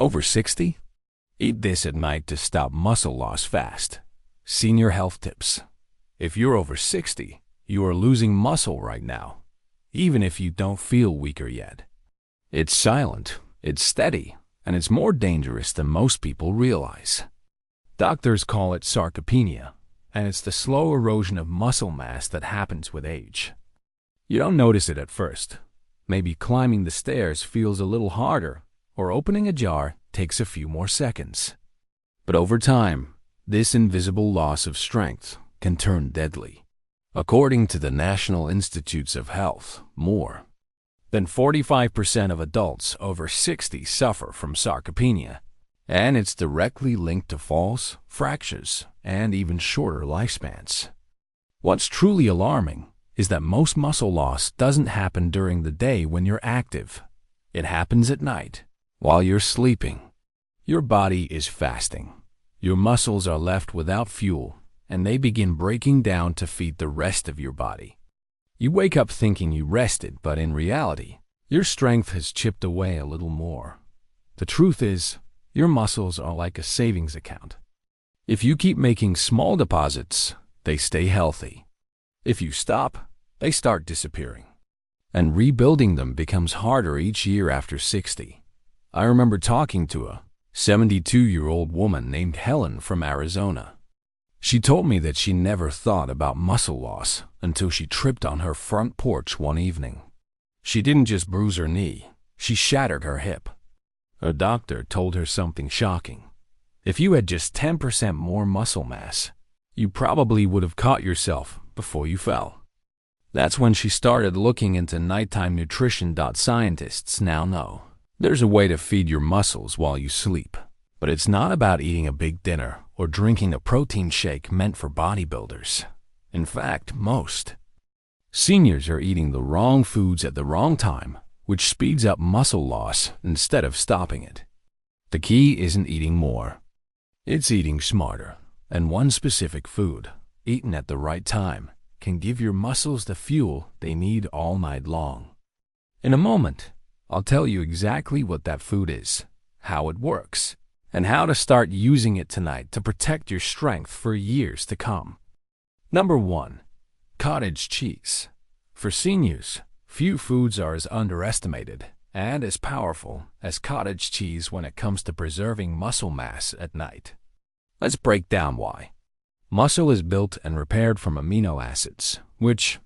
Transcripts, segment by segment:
Over 60? Eat this at night to stop muscle loss fast. Senior health tips. If you're over 60, you are losing muscle right now, even if you don't feel weaker yet. It's silent, it's steady, and it's more dangerous than most people realize. Doctors call it sarcopenia, and it's the slow erosion of muscle mass that happens with age. You don't notice it at first. Maybe climbing the stairs feels a little harder, or opening a jar takes a few more seconds. But over time, this invisible loss of strength can turn deadly. According to the National Institutes of Health, more than 45% of adults over 60 suffer from sarcopenia, and it's directly linked to falls, fractures, and even shorter lifespans. What's truly alarming is that most muscle loss doesn't happen during the day when you're active. It happens at night, while you're sleeping. Your body is fasting. Your muscles are left without fuel, and they begin breaking down to feed the rest of your body. You wake up thinking you rested, but in reality, your strength has chipped away a little more. The truth is, your muscles are like a savings account. If you keep making small deposits, they stay healthy. If you stop, they start disappearing. And rebuilding them becomes harder each year after 60. I remember talking to a 72-year-old woman named Helen from Arizona. She told me that she never thought about muscle loss until she tripped on her front porch one evening. She didn't just bruise her knee, she shattered her hip. Her doctor told her something shocking. If you had just 10% more muscle mass, you probably would have caught yourself before you fell. That's when she started looking into nighttime nutrition. Scientists now know there's a way to feed your muscles while you sleep, but it's not about eating a big dinner or drinking a protein shake meant for bodybuilders. In fact, most seniors are eating the wrong foods at the wrong time, which speeds up muscle loss instead of stopping it. The key isn't eating more. It's eating smarter, and one specific food, eaten at the right time, can give your muscles the fuel they need all night long. In a moment, I'll tell you exactly what that food is, how it works, and how to start using it tonight to protect your strength for years to come. Number 1. Cottage cheese. For seniors, few foods are as underestimated and as powerful as cottage cheese when it comes to preserving muscle mass at night. Let's break down why. Muscle is built and repaired from amino acids, which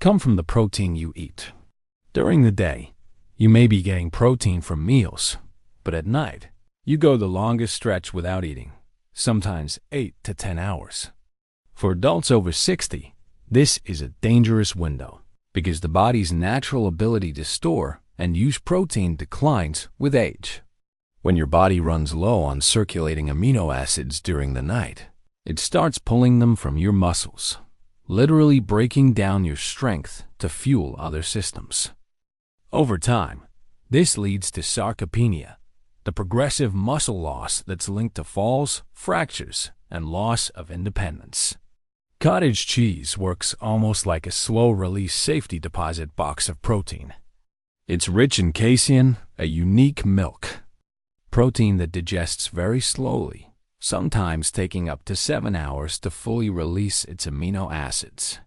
come from the protein you eat. During the day, you may be getting protein from meals, but at night, you go the longest stretch without eating, sometimes 8 to 10 hours. For adults over 60, this is a dangerous window because the body's natural ability to store and use protein declines with age. When your body runs low on circulating amino acids during the night, it starts pulling them from your muscles, literally breaking down your strength to fuel other systems. Over time, this leads to sarcopenia, the progressive muscle loss that's linked to falls, fractures, and loss of independence. Cottage cheese works almost like a slow-release safety deposit box of protein. It's rich in casein, a unique milk protein that digests very slowly, sometimes taking up to 7 hours to fully release its amino acids.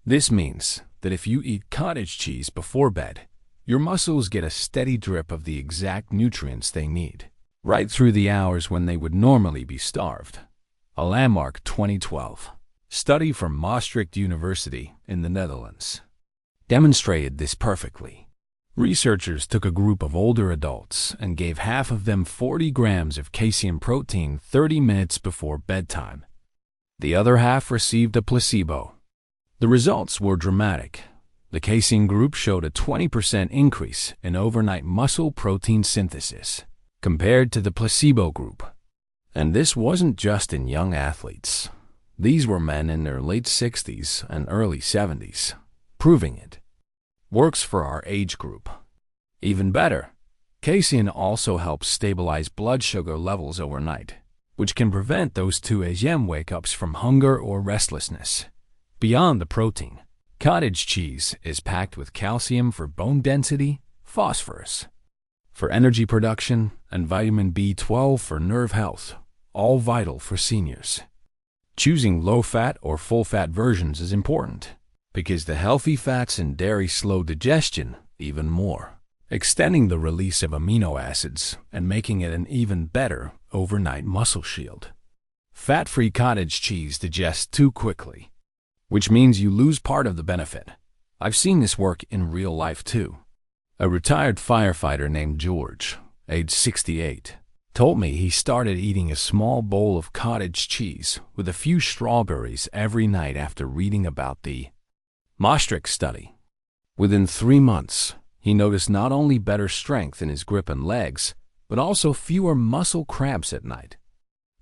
This means that if you eat cottage cheese before bed, your muscles get a steady drip of the exact nutrients they need, right through the hours when they would normally be starved. A landmark 2012 study from Maastricht University in the Netherlands demonstrated this perfectly. Researchers took a group of older adults and gave half of them 40 grams of casein protein 30 minutes before bedtime. The other half received a placebo. The results were dramatic. The casein group showed a 20% increase in overnight muscle protein synthesis compared to the placebo group. And this wasn't just in young athletes. These were men in their late 60s and early 70s, proving it works for our age group. Even better, casein also helps stabilize blood sugar levels overnight, which can prevent those 2 a.m. wake-ups from hunger or restlessness. Beyond the protein, cottage cheese is packed with calcium for bone density, phosphorus for energy production, and vitamin B12 for nerve health, all vital for seniors. Choosing low-fat or full-fat versions is important because the healthy fats in dairy slow digestion even more, extending the release of amino acids and making it an even better overnight muscle shield. Fat-free cottage cheese digests too quickly, which means you lose part of the benefit. I've seen this work in real life too. A retired firefighter named George, age 68, told me he started eating a small bowl of cottage cheese with a few strawberries every night after reading about the Maastricht study. Within 3 months, he noticed not only better strength in his grip and legs, but also fewer muscle cramps at night.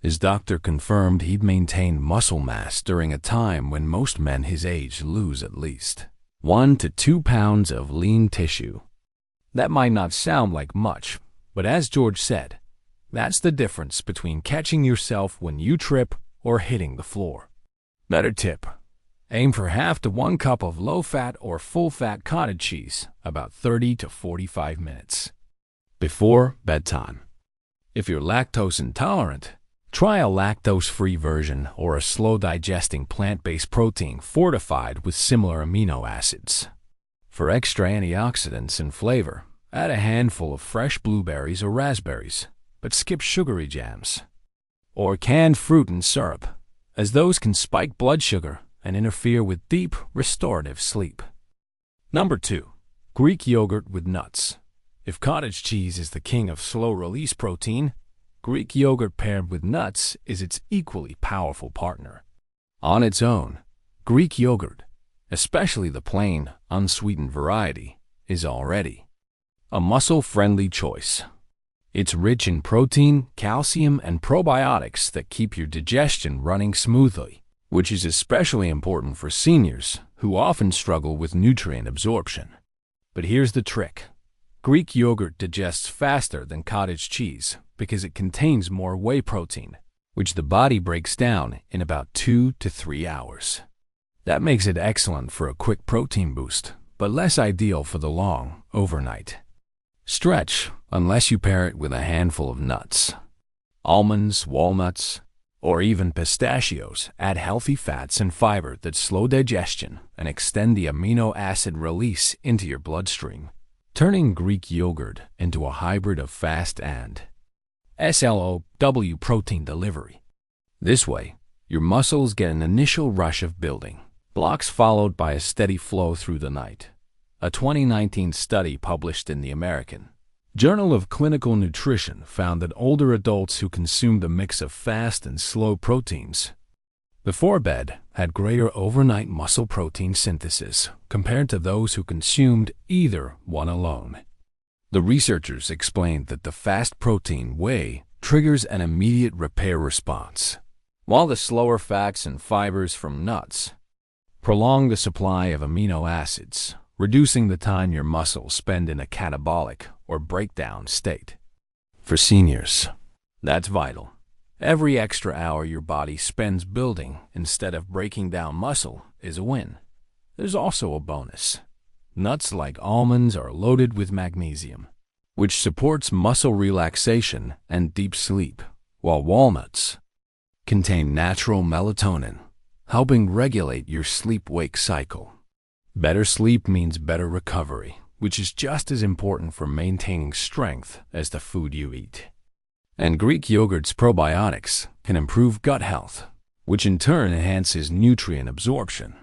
His doctor confirmed he'd maintained muscle mass during a time when most men his age lose at least 1 to 2 pounds of lean tissue. That might not sound like much, but as George said, that's the difference between catching yourself when you trip or hitting the floor. Better tip: aim for half to 1 cup of low-fat or full-fat cottage cheese about 30 to 45 minutes before bedtime. If you're lactose intolerant, try a lactose-free version or a slow-digesting plant-based protein fortified with similar amino acids. For extra antioxidants and flavor, add a handful of fresh blueberries or raspberries, but skip sugary jams or canned fruit and syrup, as those can spike blood sugar and interfere with deep, restorative sleep. Number 2. Greek yogurt with nuts. If cottage cheese is the king of slow-release protein, Greek yogurt paired with nuts is its equally powerful partner. On its own, Greek yogurt, especially the plain, unsweetened variety, is already a muscle-friendly choice. It's rich in protein, calcium, and probiotics that keep your digestion running smoothly, which is especially important for seniors who often struggle with nutrient absorption. But here's the trick. Greek yogurt digests faster than cottage cheese because it contains more whey protein, which the body breaks down in about 2 to 3 hours. That makes it excellent for a quick protein boost, but less ideal for the long, overnight stretch unless you pair it with a handful of nuts. Almonds, walnuts, or even pistachios add healthy fats and fiber that slow digestion and extend the amino acid release into your bloodstream, turning Greek yogurt into a hybrid of fast and slow protein delivery. This way, your muscles get an initial rush of building blocks followed by a steady flow through the night. A 2019 study published in the American Journal of Clinical Nutrition found that older adults who consumed a mix of fast and slow proteins before bed had greater overnight muscle protein synthesis compared to those who consumed either one alone. The researchers explained that the fast protein whey triggers an immediate repair response, while the slower fats and fibers from nuts prolong the supply of amino acids, reducing the time your muscles spend in a catabolic or breakdown state. For seniors, that's vital. Every extra hour your body spends building instead of breaking down muscle is a win. There's also a bonus. Nuts like almonds are loaded with magnesium, which supports muscle relaxation and deep sleep, while walnuts contain natural melatonin, helping regulate your sleep-wake cycle. Better sleep means better recovery, which is just as important for maintaining strength as the food you eat. And Greek yogurt's probiotics can improve gut health, which in turn enhances nutrient absorption,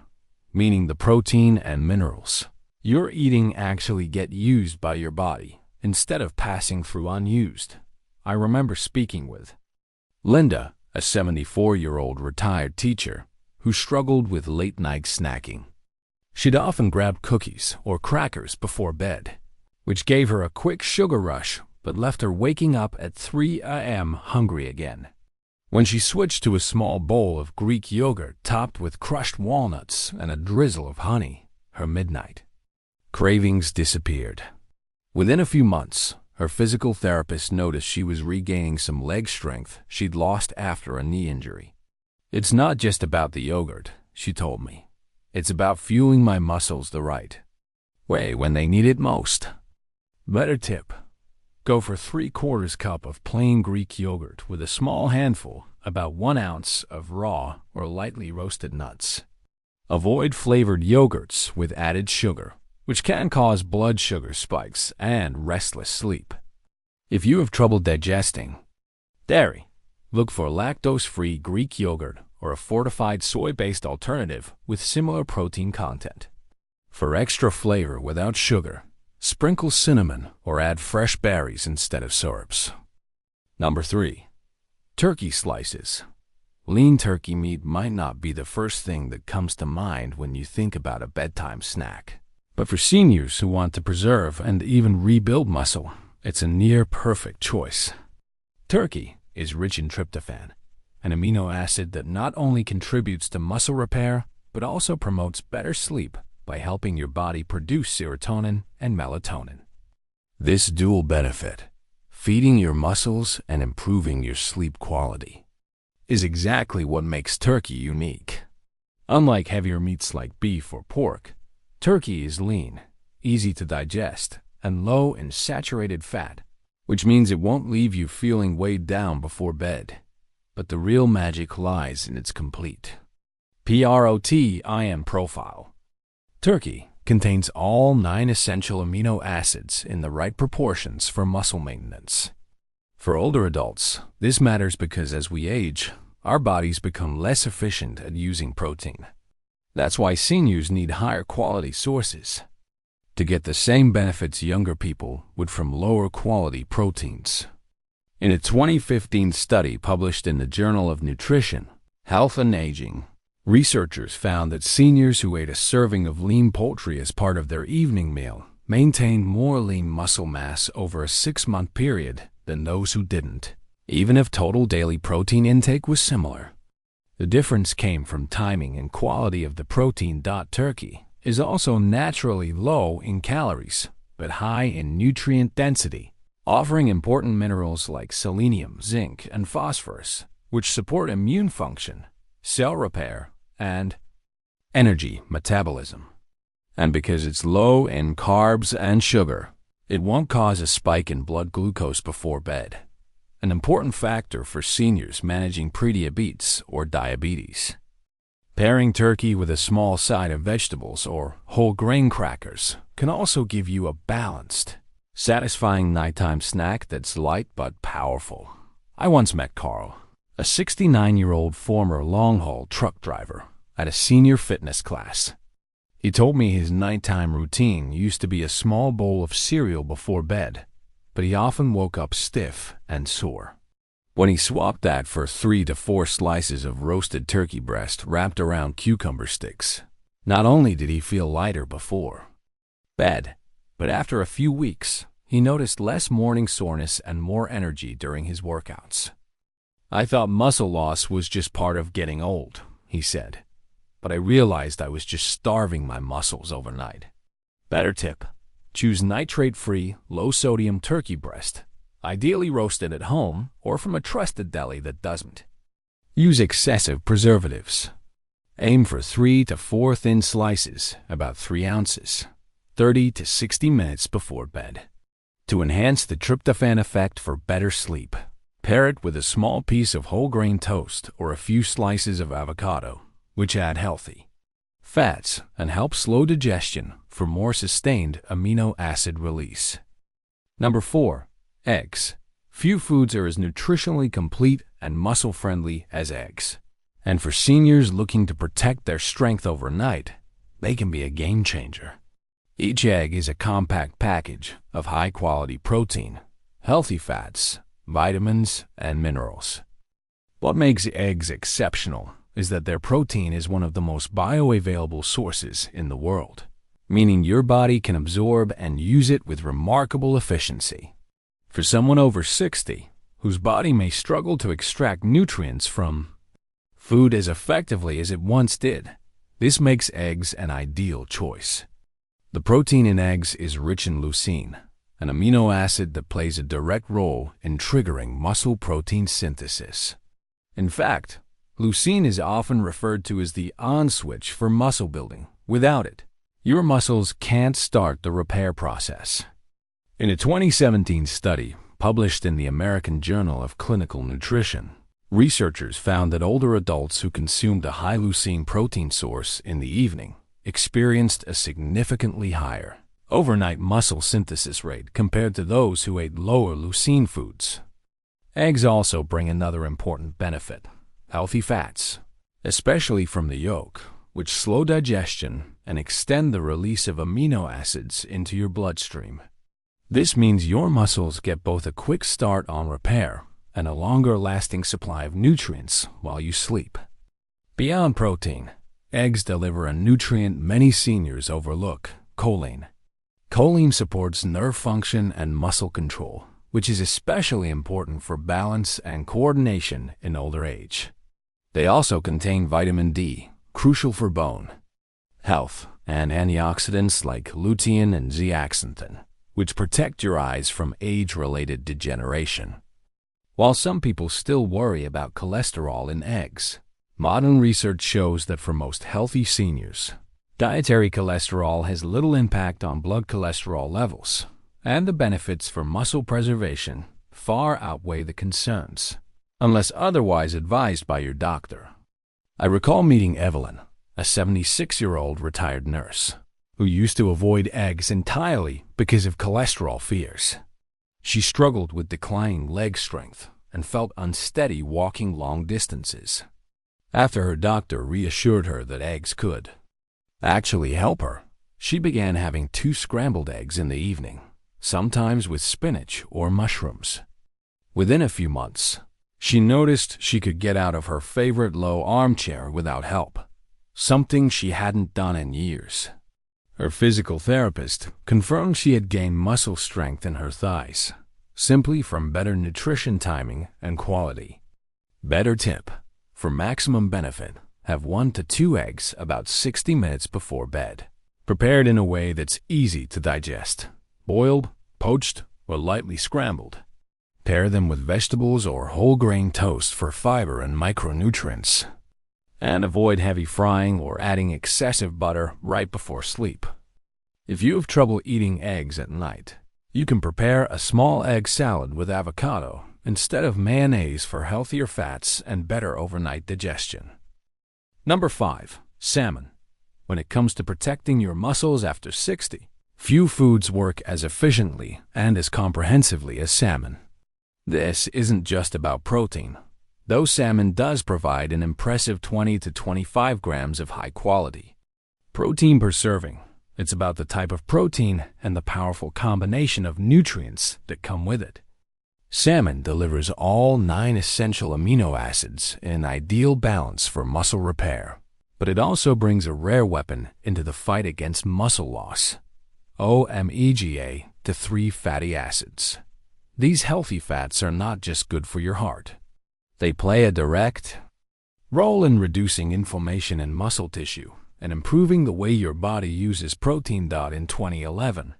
meaning the protein and minerals you're eating actually get used by your body instead of passing through unused. I remember speaking with Linda, a 74-year-old retired teacher who struggled with late-night snacking. She'd often grab cookies or crackers before bed, which gave her a quick sugar rush but left her waking up at 3 a.m. hungry again. When she switched to a small bowl of Greek yogurt topped with crushed walnuts and a drizzle of honey, her midnight cravings disappeared. Within a few months, her physical therapist noticed she was regaining some leg strength she'd lost after a knee injury. "It's not just about the yogurt," she told me. "It's about fueling my muscles the right way when they need it most." Better tip: Go for 3/4 cup of plain Greek yogurt with a small handful, about 1 ounce, of raw or lightly roasted nuts. Avoid flavored yogurts with added sugar, which can cause blood sugar spikes and restless sleep. If you have trouble digesting dairy, look for lactose-free Greek yogurt or a fortified soy-based alternative with similar protein content. For extra flavor without sugar, sprinkle cinnamon or add fresh berries instead of syrups. Number 3. Turkey slices. Lean turkey meat might not be the first thing that comes to mind when you think about a bedtime snack. But for seniors who want to preserve and even rebuild muscle, it's a near-perfect choice. Turkey is rich in tryptophan, an amino acid that not only contributes to muscle repair, but also promotes better sleep by helping your body produce serotonin and melatonin. This dual benefit, feeding your muscles and improving your sleep quality, is exactly what makes turkey unique. Unlike heavier meats like beef or pork, turkey is lean, easy to digest, and low in saturated fat, which means it won't leave you feeling weighed down before bed. But the real magic lies in its complete protein profile. Turkey contains all 9 essential amino acids in the right proportions for muscle maintenance. For older adults, this matters because as we age, our bodies become less efficient at using protein. That's why seniors need higher quality sources to get the same benefits younger people would from lower quality proteins. In a 2015 study published in the Journal of Nutrition, Health and Aging, researchers found that seniors who ate a serving of lean poultry as part of their evening meal maintained more lean muscle mass over a 6-month period than those who didn't, even if total daily protein intake was similar. The difference came from timing and quality of the protein. Turkey is also naturally low in calories, but high in nutrient density, offering important minerals like selenium, zinc, and phosphorus, which support immune function, cell repair, and energy metabolism. And because it's low in carbs and sugar, it won't cause a spike in blood glucose before bed, an important factor for seniors managing prediabetes or diabetes. Pairing turkey with a small side of vegetables or whole grain crackers can also give you a balanced, satisfying nighttime snack that's light but powerful. I once met Carl, a 69-year-old former long-haul truck driver, at a senior fitness class. He told me his nighttime routine used to be a small bowl of cereal before bed, but he often woke up stiff and sore. When he swapped that for 3 to 4 slices of roasted turkey breast wrapped around cucumber sticks, not only did he feel lighter before bed, but after a few weeks, he noticed less morning soreness and more energy during his workouts. I thought muscle loss was just part of getting old, he said, but I realized I was just starving my muscles overnight. Better tip: choose nitrate-free, low-sodium turkey breast, ideally roasted at home or from a trusted deli that doesn't use excessive preservatives. Aim for 3 to 4 thin slices, about 3 ounces, 30 to 60 minutes before bed. To enhance the tryptophan effect for better sleep, pair it with a small piece of whole grain toast or a few slices of avocado, which add healthy fats and help slow digestion for more sustained amino acid release. Number 4. Eggs. Few foods are as nutritionally complete and muscle-friendly as eggs. And for seniors looking to protect their strength overnight, they can be a game changer. Each egg is a compact package of high-quality protein, healthy fats, vitamins, and minerals. What makes eggs exceptional is that their protein is one of the most bioavailable sources in the world, meaning your body can absorb and use it with remarkable efficiency. For someone over 60, whose body may struggle to extract nutrients from food as effectively as it once did, this makes eggs an ideal choice. The protein in eggs is rich in leucine, an amino acid that plays a direct role in triggering muscle protein synthesis. In fact, leucine is often referred to as the on switch for muscle building. Without it, your muscles can't start the repair process. In a 2017 study published in the American Journal of Clinical Nutrition, researchers found that older adults who consumed a high leucine protein source in the evening experienced a significantly higher overnight muscle synthesis rate compared to those who ate lower leucine foods. Eggs also bring another important benefit: healthy fats, especially from the yolk, which slow digestion and extend the release of amino acids into your bloodstream. This means your muscles get both a quick start on repair and a longer-lasting supply of nutrients while you sleep. Beyond protein, eggs deliver a nutrient many seniors overlook: choline. Choline supports nerve function and muscle control, which is especially important for balance and coordination in older age. They also contain vitamin D, crucial for bone health, and antioxidants like lutein and zeaxanthin, which protect your eyes from age-related degeneration. While some people still worry about cholesterol in eggs, modern research shows that for most healthy seniors, dietary cholesterol has little impact on blood cholesterol levels, and the benefits for muscle preservation far outweigh the concerns, unless otherwise advised by your doctor. I recall meeting Evelyn, a 76-year-old retired nurse, who used to avoid eggs entirely because of cholesterol fears. She struggled with declining leg strength and felt unsteady walking long distances. After her doctor reassured her that eggs could actually help her, she began having 2 scrambled eggs in the evening, sometimes with spinach or mushrooms. Within a few months, she noticed she could get out of her favorite low armchair without help, something she hadn't done in years. Her physical therapist confirmed she had gained muscle strength in her thighs, simply from better nutrition timing and quality. Better tip: for maximum benefit, have 1 to 2 eggs about 60 minutes before bed, prepared in a way that's easy to digest: boiled, poached, or lightly scrambled. Pair them with vegetables or whole grain toast for fiber and micronutrients. And avoid heavy frying or adding excessive butter right before sleep. If you have trouble eating eggs at night, you can prepare a small egg salad with avocado instead of mayonnaise for healthier fats and better overnight digestion. Number 5. Salmon. When it comes to protecting your muscles after 60, few foods work as efficiently and as comprehensively as salmon. This isn't just about protein, though salmon does provide an impressive 20 to 25 grams of high quality protein per serving. It's about the type of protein and the powerful combination of nutrients that come with it. Salmon delivers all 9 essential amino acids in ideal balance for muscle repair, but it also brings a rare weapon into the fight against muscle loss: omega-3 fatty acids. These healthy fats are not just good for your heart. They play a direct role in reducing inflammation in muscle tissue and improving the way your body uses protein. In 2011,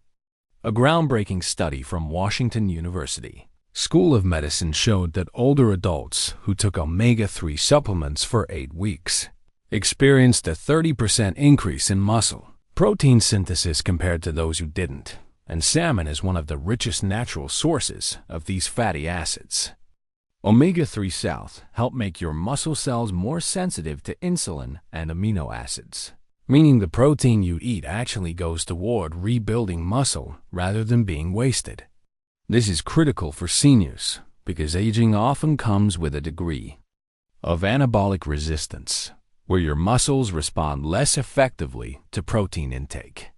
a groundbreaking study from Washington University School of Medicine showed that older adults who took omega-3 supplements for 8 weeks experienced a 30% increase in muscle protein synthesis compared to those who didn't, and salmon is one of the richest natural sources of these fatty acids. Omega-3 salts help make your muscle cells more sensitive to insulin and amino acids, meaning the protein you eat actually goes toward rebuilding muscle rather than being wasted. This is critical for seniors because aging often comes with a degree of anabolic resistance, where your muscles respond less effectively to protein intake.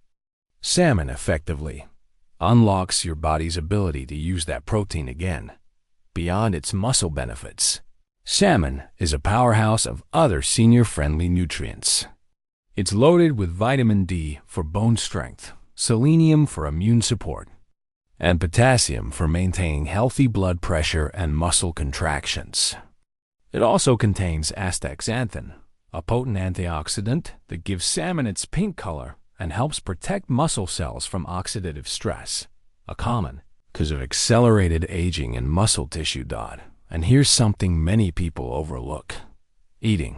Salmon effectively unlocks your body's ability to use that protein again. Beyond its muscle benefits, salmon is a powerhouse of other senior-friendly nutrients. It's loaded with vitamin D for bone strength, selenium for immune support, and potassium for maintaining healthy blood pressure and muscle contractions. It also contains astaxanthin, a potent antioxidant that gives salmon its pink color and helps protect muscle cells from oxidative stress, a common cause of accelerated aging in muscle tissue. And here's something many people overlook: eating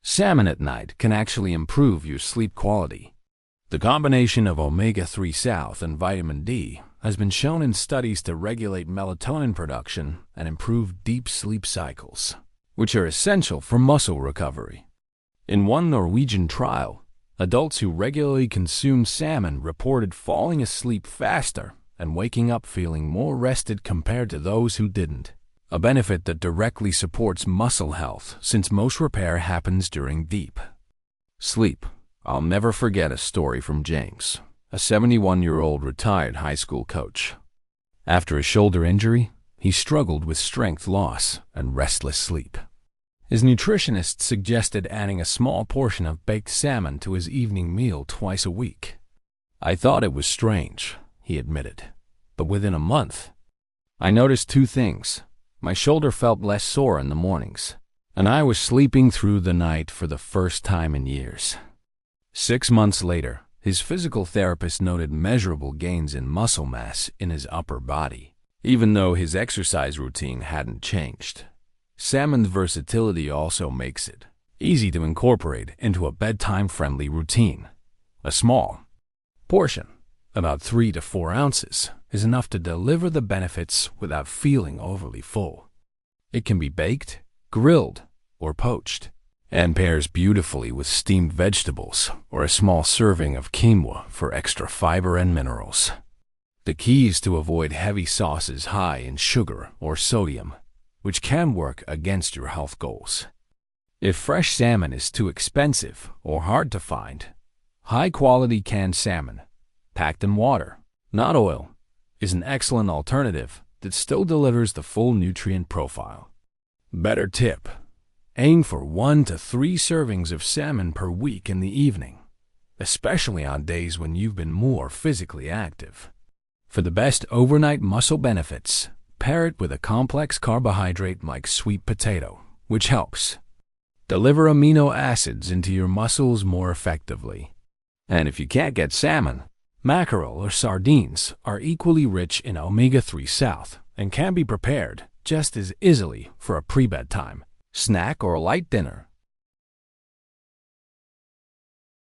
salmon at night can actually improve your sleep quality. The combination of omega-3 salts and vitamin D has been shown in studies to regulate melatonin production and improve deep sleep cycles, which are essential for muscle recovery. In one Norwegian trial, adults who regularly consumed salmon reported falling asleep faster and waking up feeling more rested compared to those who didn't, a benefit that directly supports muscle health since most repair happens during deep sleep. I'll never forget a story from James, a 71-year-old retired high school coach. After a shoulder injury, he struggled with strength loss and restless sleep. His nutritionist suggested adding a small portion of baked salmon to his evening meal twice a week. I thought it was strange, he admitted, but within a month, I noticed two things. My shoulder felt less sore in the mornings, and I was sleeping through the night for the first time in years. 6 months later, his physical therapist noted measurable gains in muscle mass in his upper body, even though his exercise routine hadn't changed. Salmon's versatility also makes it easy to incorporate into a bedtime-friendly routine. A small portion, about 3 to 4 ounces, is enough to deliver the benefits without feeling overly full. It can be baked, grilled, or poached, and pairs beautifully with steamed vegetables or a small serving of quinoa for extra fiber and minerals. The key is to avoid heavy sauces high in sugar or sodium, which can work against your health goals. If fresh salmon is too expensive or hard to find, high-quality canned salmon, packed in water, not oil, is an excellent alternative that still delivers the full nutrient profile. Better tip: aim for 1 to 3 servings of salmon per week in the evening, especially on days when you've been more physically active. For the best overnight muscle benefits, pair it with a complex carbohydrate like sweet potato, which helps deliver amino acids into your muscles more effectively. And if you can't get salmon, mackerel or sardines are equally rich in omega-3 south and can be prepared just as easily for a pre-bedtime snack or light dinner.